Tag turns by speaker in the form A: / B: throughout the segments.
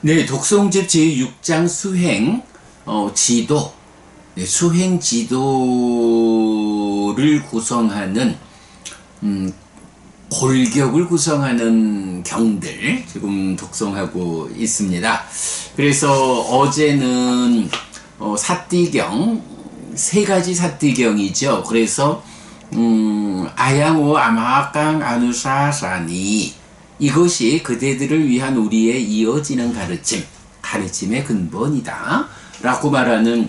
A: 네, 독송집 제6장 수행 지도, 네, 수행 지도를 구성하는 골격을 구성하는 경들 지금 독송하고 있습니다. 그래서 어제는 사띠경, 세 가지 사띠경이죠. 그래서 아양오 아마강 아누사사니, 이것이 그대들을 위한 우리의 이어지는 가르침의 근본이다 라고 말하는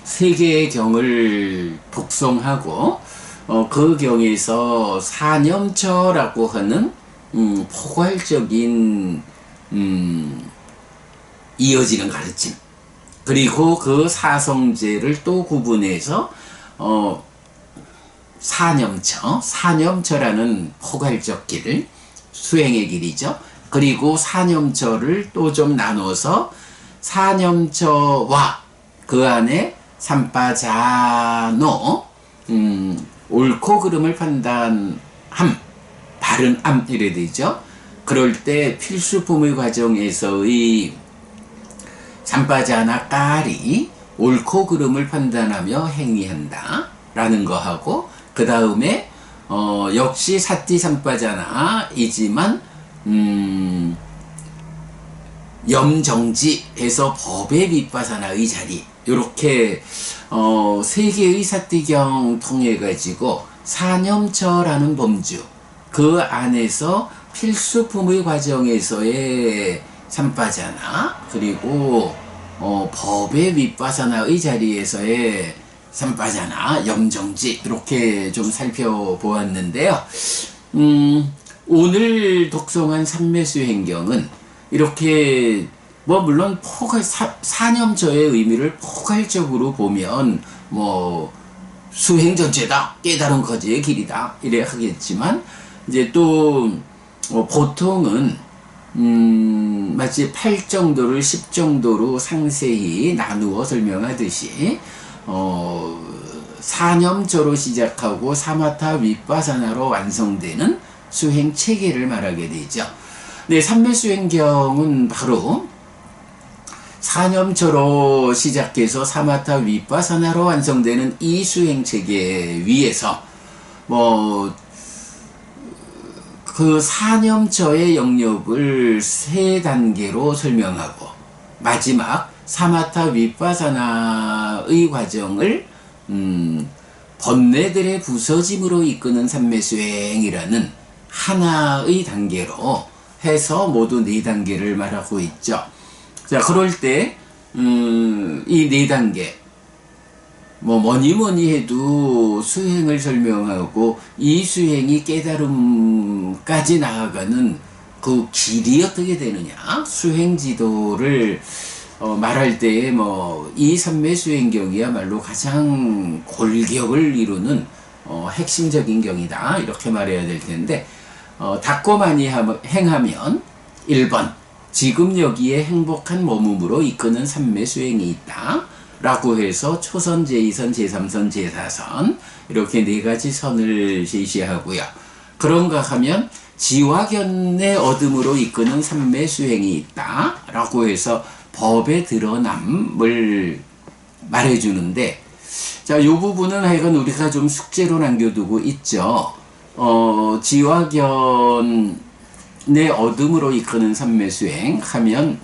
A: 세 개의 경을 독송하고, 그 경에서 사념처라고 하는 포괄적인 이어지는 가르침, 그리고 그 사성제를 또 구분해서 사념처라는 포괄적 길, 수행의 길이죠. 그리고 사념처를 또 좀 나눠서 사념처와 그 안에 삼빠자노, 옳고 그름을 판단함, 바른암 이래 되죠. 그럴 때 필수품의 과정에서의 삼빠자나 깔이 옳고 그름을 판단하며 행위한다 라는 거하고, 그 다음에 역시 사띠 삼빠자나이지만 염정지에서 법의 윗바사나의 자리, 요렇게 세 개의 사띠경 통해 가지고 사념처라는 범주, 그 안에서 필수품의 과정에서의 삼빠자나, 그리고 법의 윗바사나의 자리에서의 삼빠자나, 염정지, 이렇게 좀 살펴보았는데요. 오늘 독송한 삼매수행경은 이렇게 물론 사념처의 의미를 포괄적으로 보면 수행 전체다, 깨달은 거지의 길이다 이래 하겠지만, 이제 또 보통은 마치 8정도를 10정도로 상세히 나누어 설명하듯이 사념처로 시작하고 사마타 윗바사나로 완성되는 수행 체계를 말하게 되죠. 네, 삼매수행경은 바로 사념처로 시작해서 사마타 윗바사나로 완성되는 이 수행 체계 위에서 그 사념처의 영역을 세 단계로 설명하고, 마지막 사마타 윗바사나의 과정을 번뇌들의 부서짐으로 이끄는 삼매수행이라는 하나의 단계로 해서 모두 네 단계를 말하고 있죠. 자, 그럴 때 이 네 단계, 뭐니 해도 수행을 설명하고 이 수행이 깨달음까지 나아가는 그 길이 어떻게 되느냐, 수행 지도를 말할 때에 이 삼매수행경이야말로 가장 골격을 이루는 핵심적인 경이다 이렇게 말해야 될 텐데, 닦고 많이 행하면 1번 지금 여기에 행복한 몸음으로 이끄는 삼매수행이 있다 라고 해서 초선, 제2선, 제3선, 제4선 이렇게 네 가지 선을 제시하고요. 그런가 하면 지화견의 얻음으로 이끄는 삼매수행이 있다 라고 해서 법의 드러남을 말해주는데, 자, 이 부분은 하여간 우리가 좀 숙제로 남겨두고 있죠. 지화견의 얻음으로 이끄는 삼매수행 하면,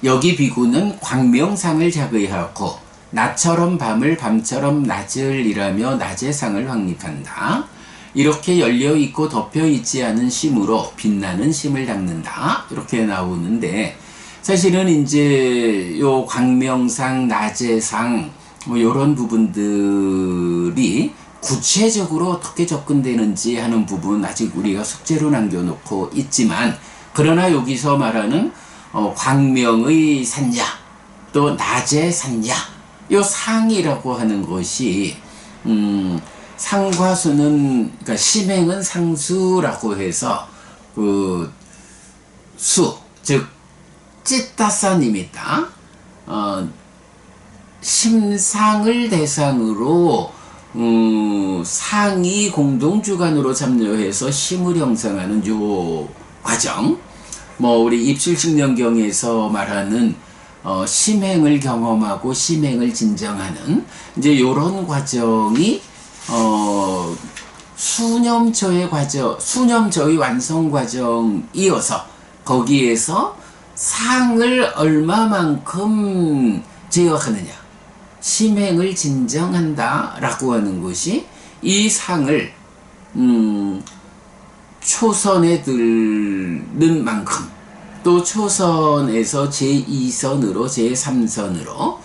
A: 여기 비구는 광명상을 자의하고 낮처럼 밤을, 밤처럼 낮을 일하며 낮의 상을 확립한다. 이렇게 열려있고 덮여있지 않은 심으로 빛나는 심을 닦는다 이렇게 나오는데, 사실은 이제 요 광명상, 낮의 상 요런 부분들이 구체적으로 어떻게 접근되는지 하는 부분 아직 우리가 숙제로 남겨놓고 있지만, 그러나 여기서 말하는 광명의 산야, 또 낮의 산야, 요 상이라고 하는 것이 상과수는, 그러니까 심행은 상수라고 해서 그 수, 즉 찌따사님이다. 심상을 대상으로 상이 공동주관으로 참여해서 심을 형성하는 요 과정, 뭐 우리 입실식량경에서 말하는 심행을 경험하고 심행을 진정하는 이제 요런 과정이 수념처의 과정, 수념처의 완성 과정이어서 거기에서 상을 얼마만큼 제어하느냐, 심행을 진정한다 라고 하는 것이 이 상을 초선에 들는 만큼, 또 초선에서 제2선으로 제3선으로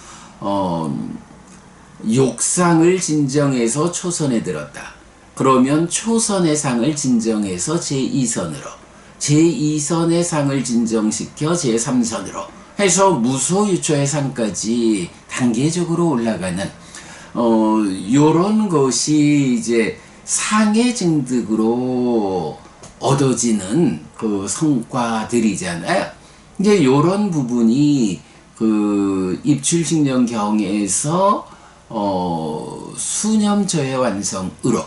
A: 욕상을 진정해서 초선에 들었다. 그러면 초선의 상을 진정해서 제2선으로, 제2선의 상을 진정시켜 제3선으로 해서 무소유초의 상까지 단계적으로 올라가는 요런 것이 이제 상의 증득으로 얻어지는 그 성과들이잖아요. 이제 요런 부분이 그 입출식령경에서 수념처의 완성으로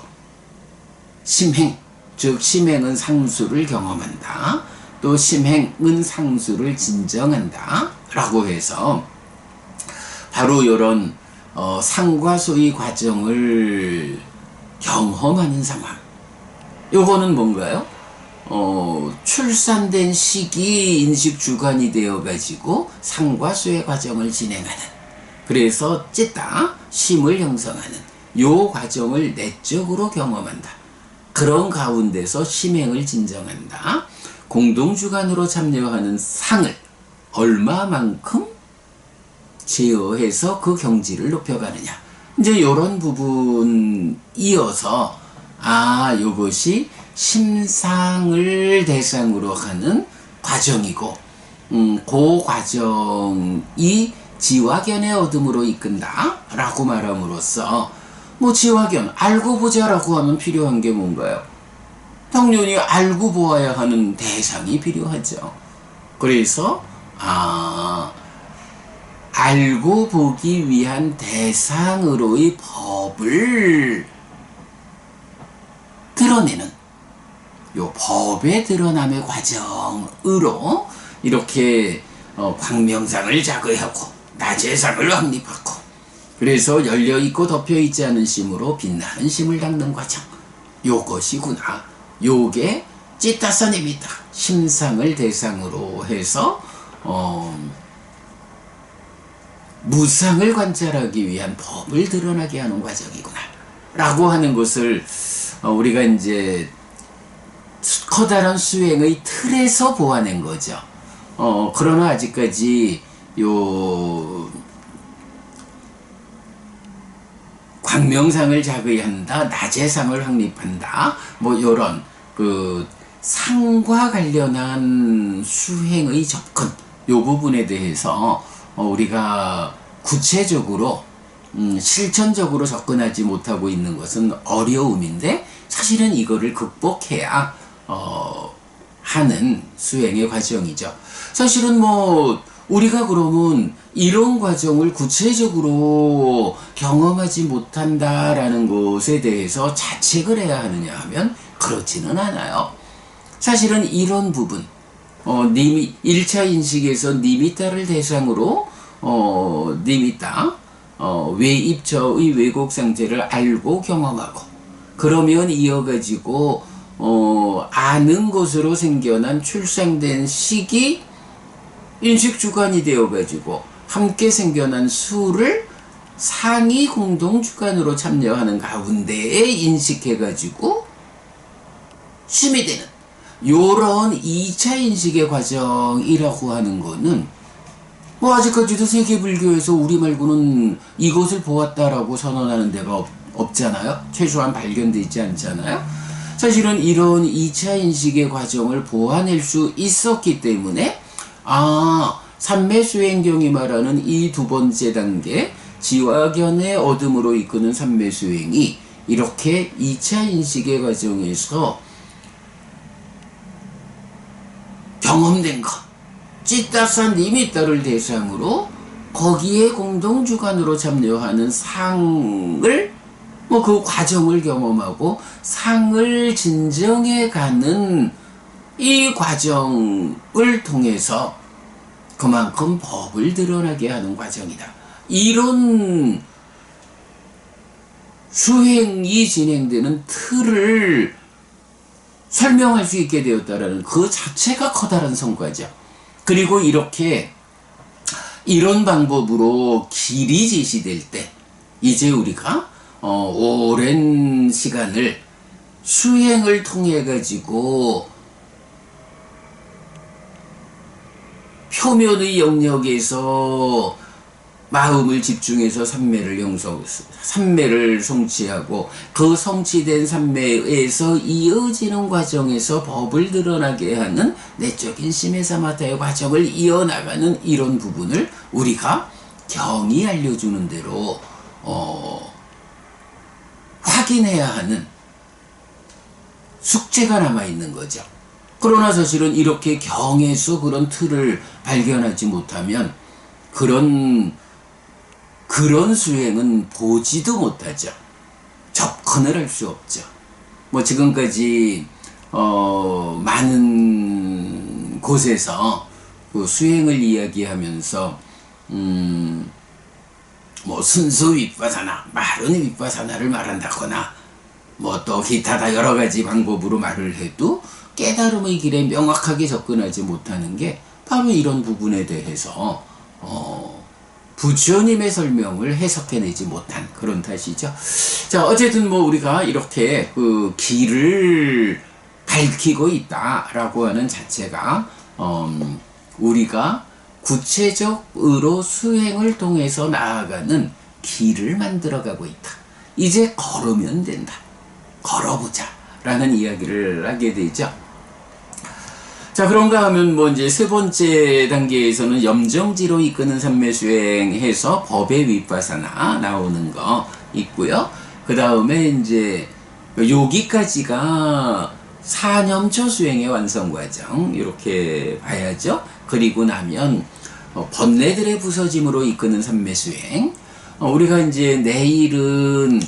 A: 심행, 즉 심행은 상수를 경험한다, 또 심행은 상수를 진정한다 라고 해서 바로 요런 상과 소의 과정을 경험하는 상황. 요거는 뭔가요? 출산된 시기 인식 주관이 되어 가지고 상과 소의 과정을 진행하는, 그래서 찢다 심을 형성하는 요 과정을 내적으로 경험한다. 그런 가운데서 심행을 진정한다. 공동주관으로 참여하는 상을 얼마만큼 제어해서 그 경지를 높여가느냐. 이제 요런 부분이어서 요것이 심상을 대상으로 하는 과정이고, 그 과정이 지화견의 어둠으로 이끈다 라고 말함으로써, 뭐 지화견 알고 보자라고 하면 필요한 게 뭔가요? 당연히 알고 보아야 하는 대상이 필요하죠. 그래서 알고 보기 위한 대상으로의 법을 드러내는 요 법의 드러남의 과정으로 이렇게 광명상을 자극하고 나제상을 확립하고, 그래서 열려있고 덮여있지 않은 심으로 빛나는 심을 닦는 과정, 요것이구나. 요게 찌따선입니다. 심상을 대상으로 해서 무상을 관찰하기 위한 법을 드러나게 하는 과정이구나 라고 하는 것을 우리가 이제 커다란 수행의 틀에서 보아낸 거죠. 그러나 아직까지 요 광명상을 자극한다, 나제상을 확립한다, 뭐 요런 그 상과 관련한 수행의 접근, 요 부분에 대해서 우리가 구체적으로 실천적으로 접근하지 못하고 있는 것은 어려움인데, 사실은 이거를 극복해야 하는 수행의 과정이죠. 사실은 뭐 우리가 그러면 이런 과정을 구체적으로 경험하지 못한다라는 것에 대해서 자책을 해야 하느냐 하면 그렇지는 않아요. 사실은 이런 부분, 1차 인식에서 니미타를 대상으로 니미타, 외입처의 왜곡 상태를 알고 경험하고, 그러면 이어가지고 아는 것으로 생겨난 출생된 시기 인식주관이 되어가지고 함께 생겨난 수를 상이 공동주관으로 참여하는 가운데에 인식해가지고 심이 되는 요런 2차 인식의 과정이라고 하는 거는 뭐 아직까지도 세계불교에서 우리 말고는 이것을 보았다라고 선언하는 데가 없잖아요. 최소한 발견되어 있지 않잖아요. 사실은 이런 2차 인식의 과정을 보아낼 수 있었기 때문에 삼매수행경이 말하는 이 두 번째 단계 지화견의 어둠으로 이끄는 삼매수행이 이렇게 2차 인식의 과정에서 경험된 것, 찌따산 니미따를 대상으로 거기에 공동주관으로 참여하는 상을 뭐 그 과정을 경험하고 상을 진정해 가는 이 과정을 통해서 그만큼 법을 드러나게 하는 과정이다. 이런 수행이 진행되는 틀을 설명할 수 있게 되었다라는 그 자체가 커다란 성과죠. 그리고 이렇게 이런 방법으로 길이 제시될 때 이제 우리가 오랜 시간을 수행을 통해 가지고 표면의 영역에서 마음을 집중해서 삼매를 성취하고 그 성취된 삼매에서 이어지는 과정에서 법을 드러나게 하는 내적인 시메사마타의 과정을 이어나가는 이런 부분을 우리가 경이 알려주는 대로 확인해야 하는 숙제가 남아있는 거죠. 그러나 사실은 이렇게 경에서 그런 틀을 발견하지 못하면 그런 수행은 보지도 못하죠. 접근을 할 수 없죠. 뭐 지금까지 많은 곳에서 그 수행을 이야기하면서 뭐 순수 윗바사나, 마른 윗바사나를 말한다거나 뭐 또 기타 다 여러 가지 방법으로 말을 해도 깨달음의 길에 명확하게 접근하지 못하는 게 바로 이런 부분에 대해서 부처님의 설명을 해석해내지 못한 그런 탓이죠. 자, 어쨌든 뭐 우리가 이렇게 그 길을 밝히고 있다라고 하는 자체가 우리가 구체적으로 수행을 통해서 나아가는 길을 만들어가고 있다. 이제 걸으면 된다. 걸어보자 라는 이야기를 하게 되죠. 자, 그런가 하면 뭐 이제 세 번째 단계에서는 염정지로 이끄는 삼매수행해서 법의 윗바사나 나오는 거 있고요. 그 다음에 이제 여기까지가 사념처 수행의 완성 과정 이렇게 봐야죠. 그리고 나면 번뇌들의 부서짐으로 이끄는 삼매수행. 우리가 이제 내일은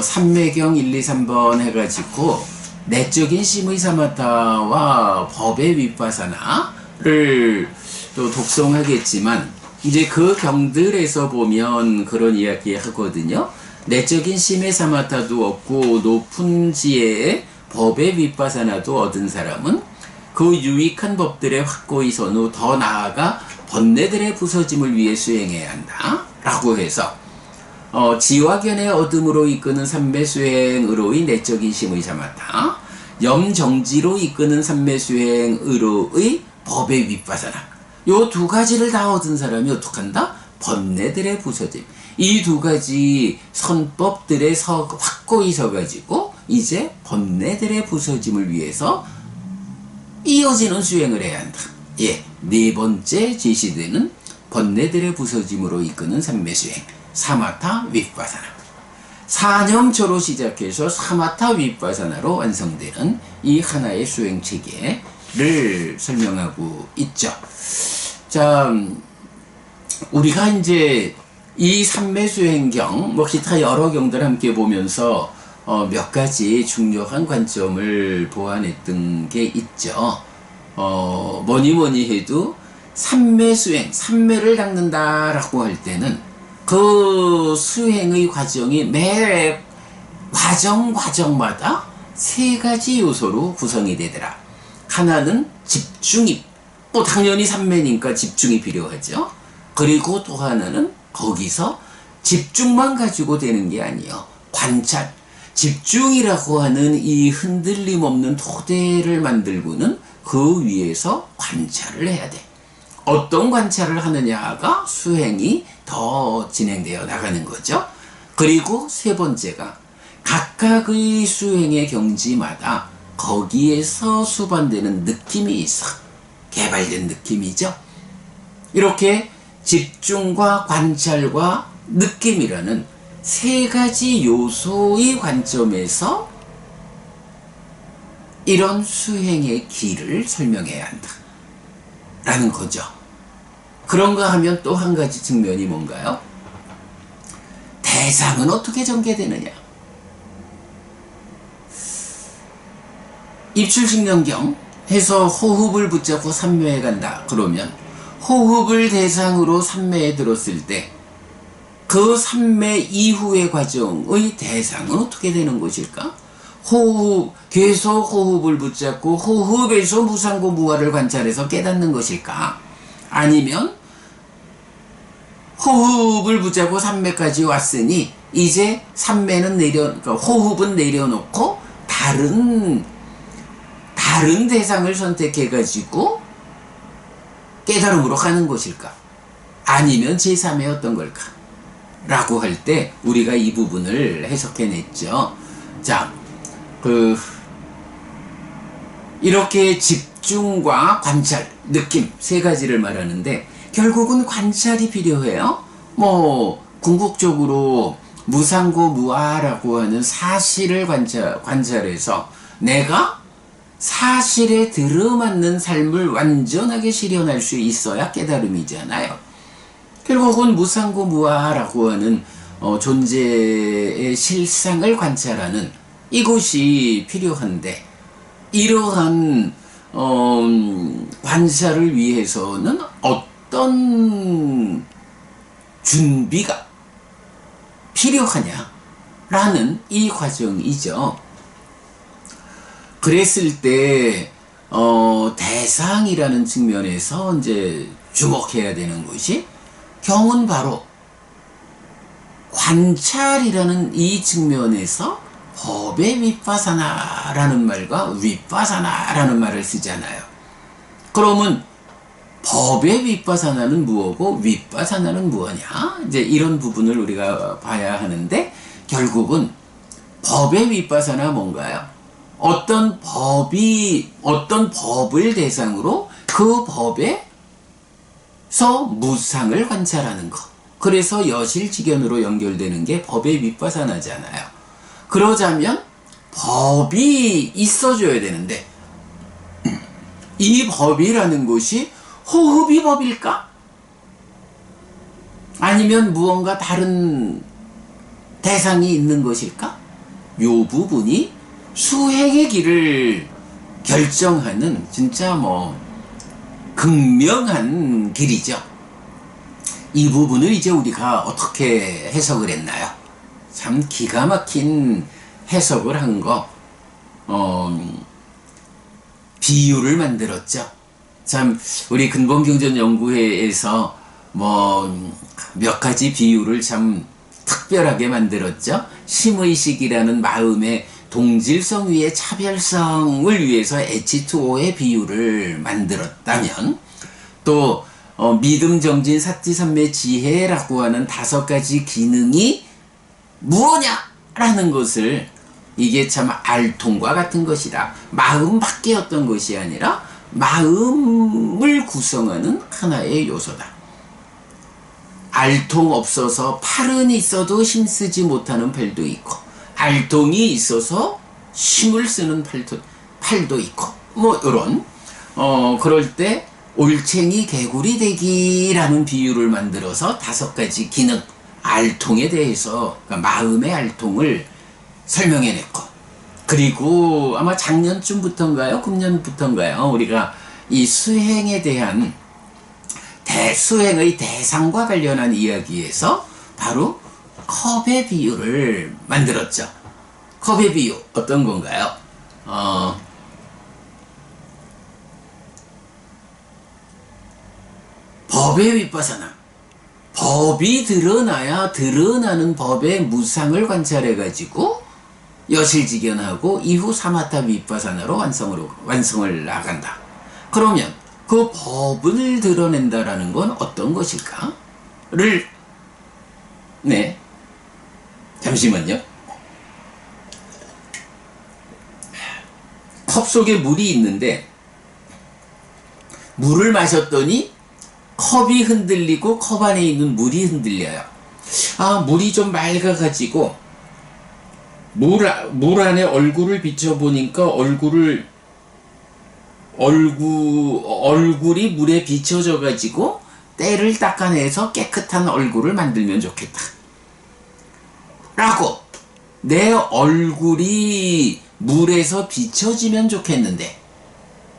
A: 삼매경 1, 2, 3번 해가지고 내적인 시무이사마타와 법의 윗바사나를 또 독송하겠지만 이제 그 경들에서 보면 그런 이야기 하거든요. 내적인 심해사마타도 얻고 높은 지혜의 법의 윗바사나도 얻은 사람은 그 유익한 법들의 확고히 선후 더 나아가 번뇌들의 부서짐을 위해 수행해야 한다 라고 해서 지화견의 어둠으로 이끄는 삼매수행으로의 내적인 심의사마타, 염정지로 이끄는 삼매수행으로의 법의 윗바사나, 요 두 가지를 다 얻은 사람이 어떡한다? 번뇌들의 부서짐, 이 두 가지 선법들에 확고히 서가지고 이제 번뇌들의 부서짐을 위해서 이어지는 수행을 해야 한다. 예, 네 번째 제시되는 번뇌들의 부서짐으로 이끄는 삼매수행, 사마타 윗바사나. 사념초로 시작해서 사마타 윗바사나로 완성되는 이 하나의 수행 체계를 설명하고 있죠. 자, 우리가 이제 이 삼매수행경, 뭐 기타 여러 경들 함께 보면서 몇 가지 중요한 관점을 보완했던 게 있죠. 뭐니 해도 삼매수행, 삼매를 닦는다라고 할 때는 그 수행의 과정이 매 과정마다 세 가지 요소로 구성이 되더라. 하나는 집중이, 또 당연히 삼매니까 집중이 필요하죠. 그리고 또 하나는 거기서 집중만 가지고 되는 게 아니에요. 관찰. 집중이라고 하는 이 흔들림 없는 토대를 만들고는 그 위에서 관찰을 해야 돼. 어떤 관찰을 하느냐가 수행이 더 진행되어 나가는 거죠. 그리고 세 번째가 각각의 수행의 경지마다 거기에서 수반되는 느낌이 있어. 개발된 느낌이죠. 이렇게 집중과 관찰과 느낌이라는 세 가지 요소의 관점에서 이런 수행의 길을 설명해야 한다 라는 거죠. 그런가 하면 또 한 가지 측면이 뭔가요? 대상은 어떻게 전개되느냐? 입출식명경 해서 호흡을 붙잡고 삼매에 간다. 그러면 호흡을 대상으로 삼매에 들었을 때 그 삼매 이후의 과정의 대상은 어떻게 되는 것일까? 호흡, 계속 호흡을 붙잡고 호흡에서 무상고 무아를 관찰해서 깨닫는 것일까? 아니면 호흡을 붙잡고 삼매까지 왔으니 이제 삼매는 그러니까 호흡은 내려놓고 다른 대상을 선택해가지고 깨달음으로 가는 것일까? 아니면 제3의 어떤 걸까? 라고 할 때 우리가 이 부분을 해석해냈죠. 자, 이렇게 집중과 관찰, 느낌 세 가지를 말하는데 결국은 관찰이 필요해요. 궁극적으로 무상고 무아라고 하는 사실을 관찰해서 내가 사실에 들어맞는 삶을 완전하게 실현할 수 있어야 깨달음이잖아요. 결국은 무상고 무아라고 하는 존재의 실상을 관찰하는 이것이 필요한데 이러한 관찰을 위해서는 어떤 준비가 필요하냐라는 이 과정이죠. 그랬을 때 대상이라는 측면에서 이제 주목해야 되는 것이 경은 바로 관찰이라는 이 측면에서 법의 윗바사나라는 말과 윗바사나라는 말을 쓰잖아요. 그러면 법의 윗바사나는 무엇고 윗바사나는 무엇이냐? 이제 이런 부분을 우리가 봐야 하는데 결국은 법의 윗바사나 뭔가요? 어떤 법을 대상으로 그 법에서 무상을 관찰하는 것. 그래서 여실직연으로 연결되는 게 법의 윗바사나잖아요. 그러자면 법이 있어줘야 되는데 이 법이라는 것이 호흡이 법일까? 아니면 무언가 다른 대상이 있는 것일까? 요 부분이 수행의 길을 결정하는 진짜 극명한 길이죠. 이 부분을 이제 우리가 어떻게 해석을 했나요? 참 기가 막힌 해석을 한 거, 비유를 만들었죠. 참 우리 근본경전연구회에서 몇 가지 비유를 참 특별하게 만들었죠. 심의식이라는 마음의 동질성 위에 차별성을 위해서 H2O의 비유를 만들었다면 또 믿음, 정진, 사티, 삼매, 지혜라고 하는 5가지 기능이 무엇냐라는 것을 이게 참 알통과 같은 것이다. 마음밖에 어떤 것이 아니라 마음을 구성하는 하나의 요소다. 알통 없어서 팔은 있어도 힘쓰지 못하는 팔도 있고 알통이 있어서 힘을 쓰는 팔도 있고 이런 그럴 때 올챙이 개구리 되기라는 비유를 만들어서 5가지 기능 알통에 대해서 그러니까 마음의 알통을 설명해냈고 그리고 아마 작년쯤부터인가요? 금년부터인가요? 우리가 이 수행에 대한 수행의 대상과 관련한 이야기에서 바로 컵의 비유를 만들었죠. 컵의 비유 어떤 건가요? 법의 윗바사나 법이 드러나야 드러나는 법의 무상을 관찰해가지고 여실직연하고 이후 사마타 윗바사나로 완성을 나간다. 그러면 그 법을 드러낸다라는 건 어떤 것일까? 잠시만요. 컵 속에 물이 있는데 물을 마셨더니 컵이 흔들리고 컵 안에 있는 물이 흔들려요. 물이 좀 맑아가지고 물 안에 얼굴을 비춰보니까 얼굴이 물에 비춰져가지고 때를 닦아내서 깨끗한 얼굴을 만들면 좋겠다. 라고 내 얼굴이 물에서 비춰지면 좋겠는데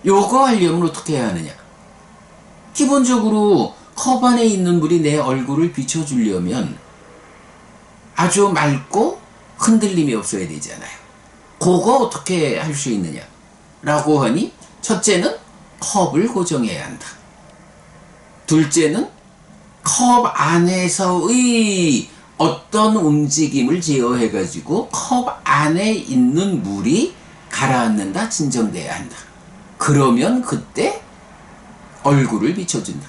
A: 요거 하려면 어떻게 해야 하느냐? 기본적으로 컵 안에 있는 물이 내 얼굴을 비춰주려면 아주 맑고 흔들림이 없어야 되잖아요. 그거 어떻게 할 수 있느냐? 라고 하니, 첫째는 컵을 고정해야 한다. 둘째는 컵 안에서의 어떤 움직임을 제어해가지고 컵 안에 있는 물이 가라앉는다, 진정돼야 한다. 그러면 그때 얼굴을 비춰준다.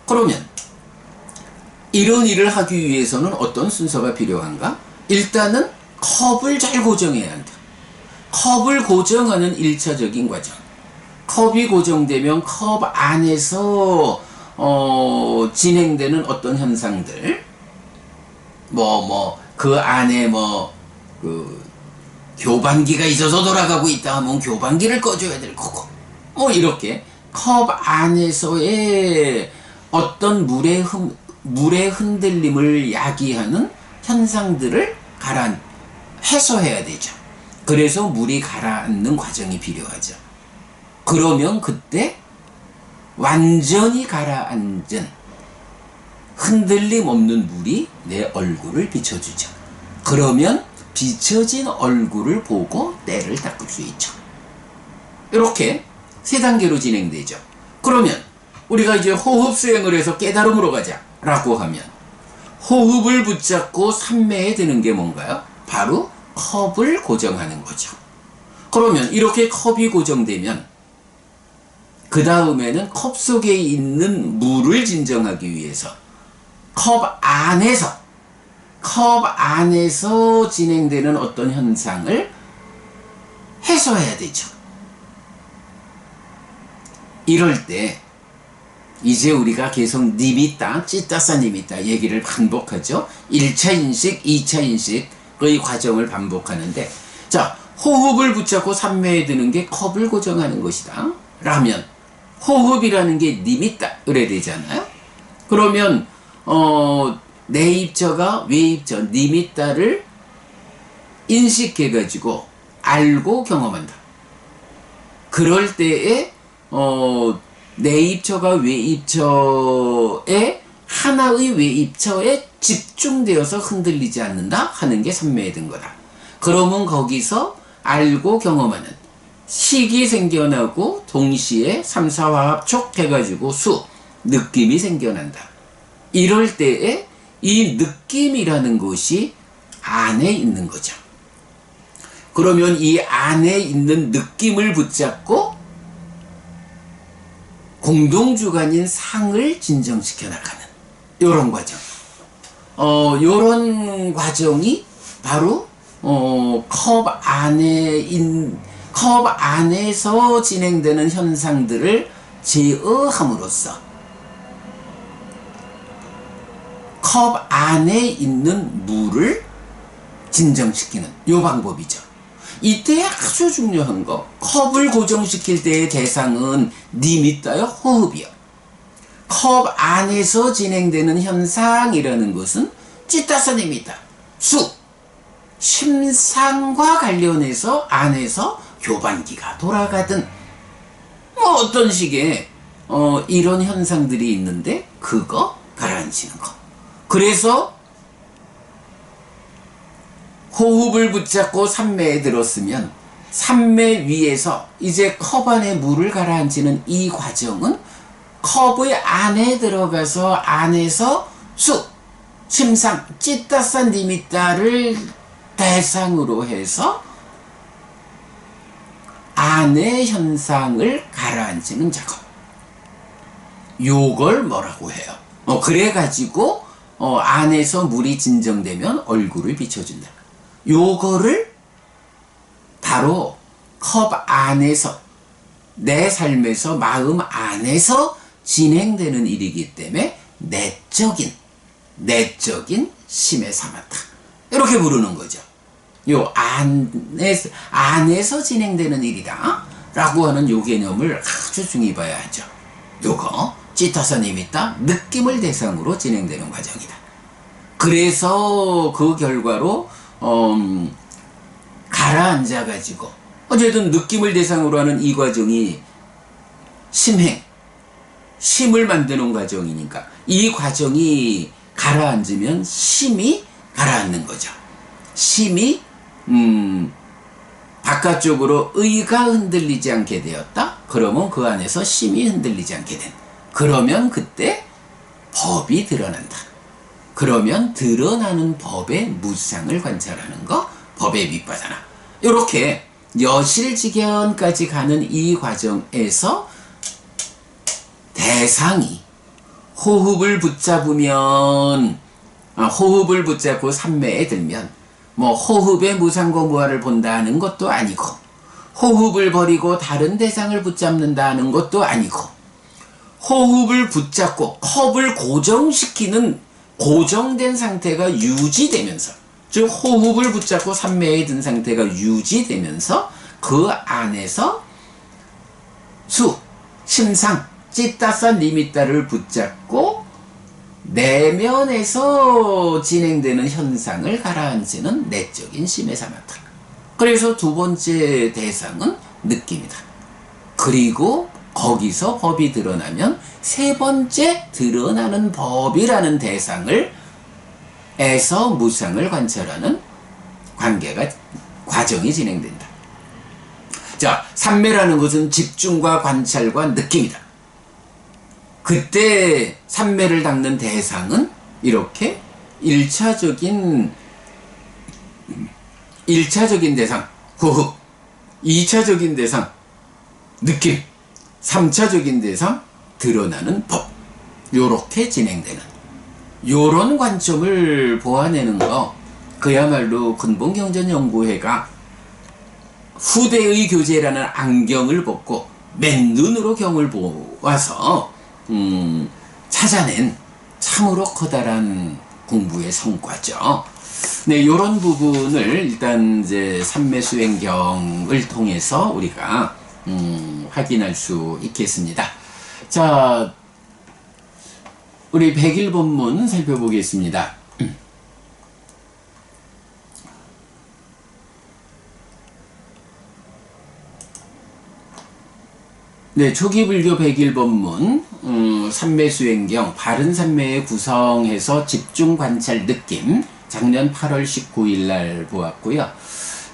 A: 그러면 이런 일을 하기 위해서는 어떤 순서가 필요한가? 일단은 컵을 잘 고정해야 한다. 컵을 고정하는 1차적인 과정. 컵이 고정되면 컵 안에서 진행되는 어떤 현상들, 그 안에 교반기가 있어서 돌아가고 있다 하면 교반기를 꺼줘야 될 거고, 이렇게 컵 안에서의 어떤 물의 흔들림을 야기하는 현상들을 해소해야 되죠. 그래서 물이 가라앉는 과정이 필요하죠. 그러면 그때 완전히 가라앉은 흔들림 없는 물이 내 얼굴을 비춰주죠. 그러면 비춰진 얼굴을 보고 때를 닦을 수 있죠. 이렇게 세 단계로 진행되죠. 그러면 우리가 이제 호흡 수행을 해서 깨달음으로 가자 라고 하면, 호흡을 붙잡고 삼매에 드는 게 뭔가요? 바로 컵을 고정하는 거죠. 그러면 이렇게 컵이 고정되면 그 다음에는 컵 속에 있는 물을 진정하기 위해서 컵 안에서 진행되는 어떤 현상을 해소해야 되죠. 이럴 때 이제 우리가 계속 니미따, 찌따사 니미따 얘기를 반복하죠. 1차 인식, 2차 인식의 과정을 반복하는데, 자, 호흡을 붙잡고 삼매에 드는 게 컵을 고정하는 것이다 라면, 호흡이라는 게 니미따 그래야 되잖아요. 그러면 내입처가 외입처 니미따를 인식해가지고 알고 경험한다. 그럴 때에 내입처가 외입처에 하나의 외입처에 집중되어서 흔들리지 않는다 하는 게 삼매에 든 거다. 그러면 거기서 알고 경험하는 식이 생겨나고 동시에 삼사화합촉 해가지고 느낌이 생겨난다. 이럴 때에 이 느낌이라는 것이 안에 있는 거죠. 그러면 이 안에 있는 느낌을 붙잡고 공동주관인 상을 진정시켜 나가는 요런 과정. 요런 과정이 바로 컵 안에서 진행되는 현상들을 제어함으로써 컵 안에 있는 물을 진정시키는 요 방법이죠. 이때 아주 중요한 거, 컵을 고정시킬 때의 대상은 니미따요, 호흡이요. 컵 안에서 진행되는 현상이라는 것은 찌따사 니미따, 심상과 관련해서 안에서 교반기가 돌아가든 어떤 식의 이런 현상들이 있는데 그거 가라앉히는 거. 그래서 호흡을 붙잡고 삼매에 들었으면 삼매 위에서 이제 컵 안에 물을 가라앉히는 이 과정은 컵의 안에 들어가서 안에서 심상, 찌따사 니미따를 대상으로 해서 안의 현상을 가라앉히는 작업. 요걸 뭐라고 해요? 그래가지고 안에서 물이 진정되면 얼굴을 비춰준다. 요거를 바로 컵 안에서, 내 삶에서 마음 안에서 진행되는 일이기 때문에 내적인 심에 삼았다. 이렇게 부르는 거죠. 요 안에서 진행되는 일이다 라고 하는 요 개념을 아주 중히 봐야 하죠. 요거 찌타사 니미따, 느낌을 대상으로 진행되는 과정이다. 그래서 그 결과로 가라앉아 가지고 어쨌든 느낌을 대상으로 하는 이 과정이 심행, 심을 만드는 과정이니까 이 과정이 가라앉으면 심이 가라앉는 거죠. 심이 바깥쪽으로 의가 흔들리지 않게 되었다. 그러면 그 안에서 심이 흔들리지 않게 된. 그러면 그때 법이 드러난다. 그러면 드러나는 법의 무상을 관찰하는 거, 법의 윗바사나. 이렇게 여실직연까지 가는 이 과정에서 대상이 호흡을 붙잡으면, 호흡을 붙잡고 삼매에 들면 뭐 호흡의 무상고무화를 본다는 것도 아니고, 호흡을 버리고 다른 대상을 붙잡는다는 것도 아니고, 호흡을 붙잡고 컵을 고정시키는 고정된 상태가 유지되면서, 즉 호흡을 붙잡고 삼매에 든 상태가 유지되면서 그 안에서 수, 심상, 찌따사, 니미따를 붙잡고 내면에서 진행되는 현상을 가라앉히는 내적인 심해사마타. 그래서 두 번째 대상은 느낌이다. 그리고 거기서 법이 드러나면 세 번째 드러나는 법이라는 대상을 에서 무상을 관찰하는 과정이 진행된다. 자, 삼매라는 것은 집중과 관찰과 느낌이다. 그때 삼매를 닦는 대상은 이렇게 1차적인 대상, 호흡, 2차적인 대상, 느낌, 3차적인 대상, 드러나는 법. 요렇게 진행되는, 요런 관점을 보아내는 거, 그야말로 근본경전연구회가 후대의 교재라는 안경을 벗고 맨눈으로 경을 보아서 찾아낸 참으로 커다란 공부의 성과죠. 네, 요런 부분을 일단 이제 삼매수행경을 통해서 우리가 확인할 수 있겠습니다. 자, 우리 101번문 살펴보겠습니다. 네, 초기불교 101번문 삼매수행경 바른 삼매의 구성해서 집중관찰 느낌, 작년 8월 19일 날 보았고요.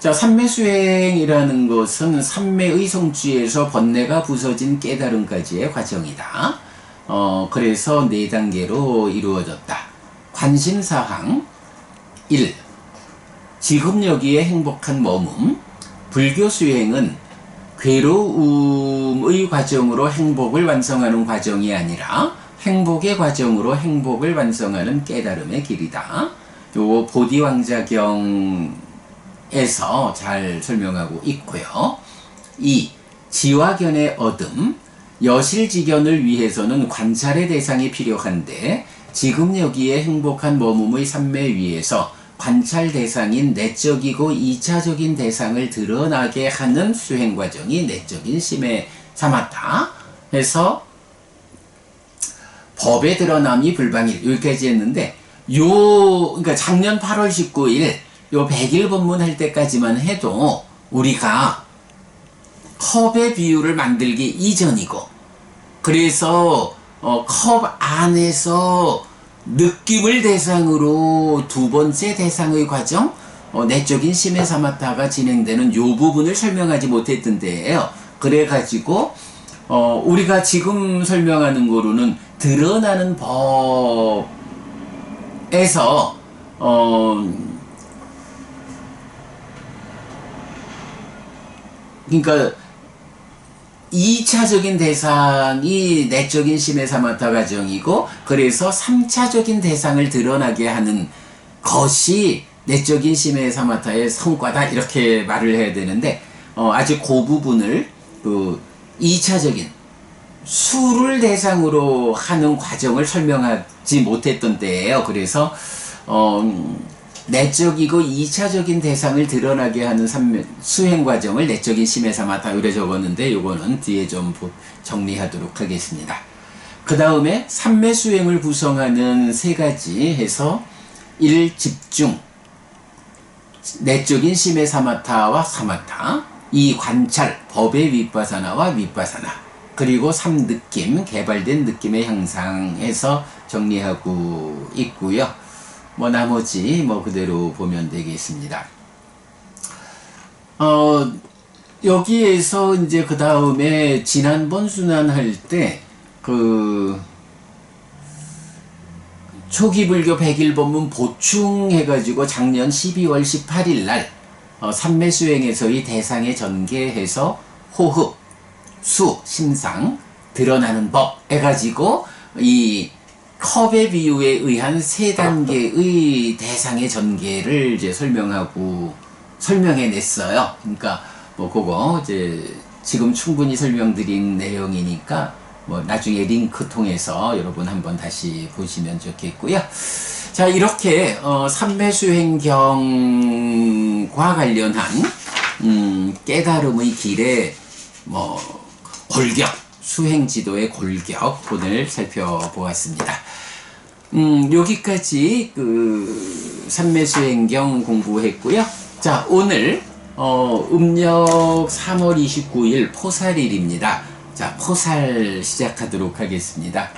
A: 자, 삼매수행이라는 것은 삼매의 성취에서 번뇌가 부서진 깨달음까지의 과정이다. 그래서 네 단계로 이루어졌다. 관심사항 1. 지금 여기에 행복한 머문. 불교 수행은 괴로움의 과정으로 행복을 완성하는 과정이 아니라 행복의 과정으로 행복을 완성하는 깨달음의 길이다. 요 보디왕자경에서 잘 설명하고 있고요. 2. 지화견의 얻음. 여실직연을 위해서는 관찰의 대상이 필요한데 지금 여기에 행복한 머움의 삼매 위에서 관찰 대상인 내적이고 2차적인 대상을 드러나게 하는 수행 과정이 내적인 심에 삼았다 해서 법에 드러남이 불방일 여기까지 했는데, 그러니까 작년 8월 19일 요 101번문 할 때까지만 해도 우리가 컵의 비율을 만들기 이전이고, 그래서 컵 안에서 느낌을 대상으로 두 번째 대상의 과정, 내적인 심해 사마타가 진행되는 요 부분을 설명하지 못했던 데예요. 그래가지고 우리가 지금 설명하는 거로는 드러나는 법에서 그러니까 2차적인 대상이 내적인 심해 사마타 과정이고, 그래서 3차적인 대상을 드러나게 하는 것이 내적인 심해 사마타의 성과다, 이렇게 말을 해야 되는데, 아직 그 부분을 2차적인 수를 대상으로 하는 과정을 설명하지 못했던 때예요. 그래서 내적이고 2차적인 대상을 드러나게 하는 수행 과정을 내적인 심해 사마타 이래 적었는데, 요거는 뒤에 좀 정리하도록 하겠습니다. 그 다음에 삼매 수행을 구성하는 세 가지 해서 1. 집중, 내적인 심해 사마타와 사마타. 2. 관찰, 법의 윗바사나와 윗바사나. 그리고 3느낌, 개발된 느낌의 향상해서 정리하고 있고요. 뭐 나머지 뭐 그대로 보면 되겠습니다. 여기에서 이제 그 다음에 지난번 순환할 때 초기 불교 100일 법문 보충해가지고 작년 12월 18일 날 삼매수행에서의 대상에 전개해서 호흡, 수, 심상, 드러나는 법 해가지고 이 컵의 비유에 의한 세 단계의 대상의 전개를 이제 설명해냈어요. 그러니까 뭐 그거 이제 지금 충분히 설명드린 내용이니까 뭐 나중에 링크 통해서 여러분 한번 다시 보시면 좋겠고요. 자, 이렇게 삼매수행경과 관련한 깨달음의 길의 뭐 골격, 수행지도의 골격 오늘 살펴보았습니다. 여기까지 삼매수행경 공부했고요. 자, 오늘 음력 3월 29일 포살일입니다. 자, 포살 시작하도록 하겠습니다.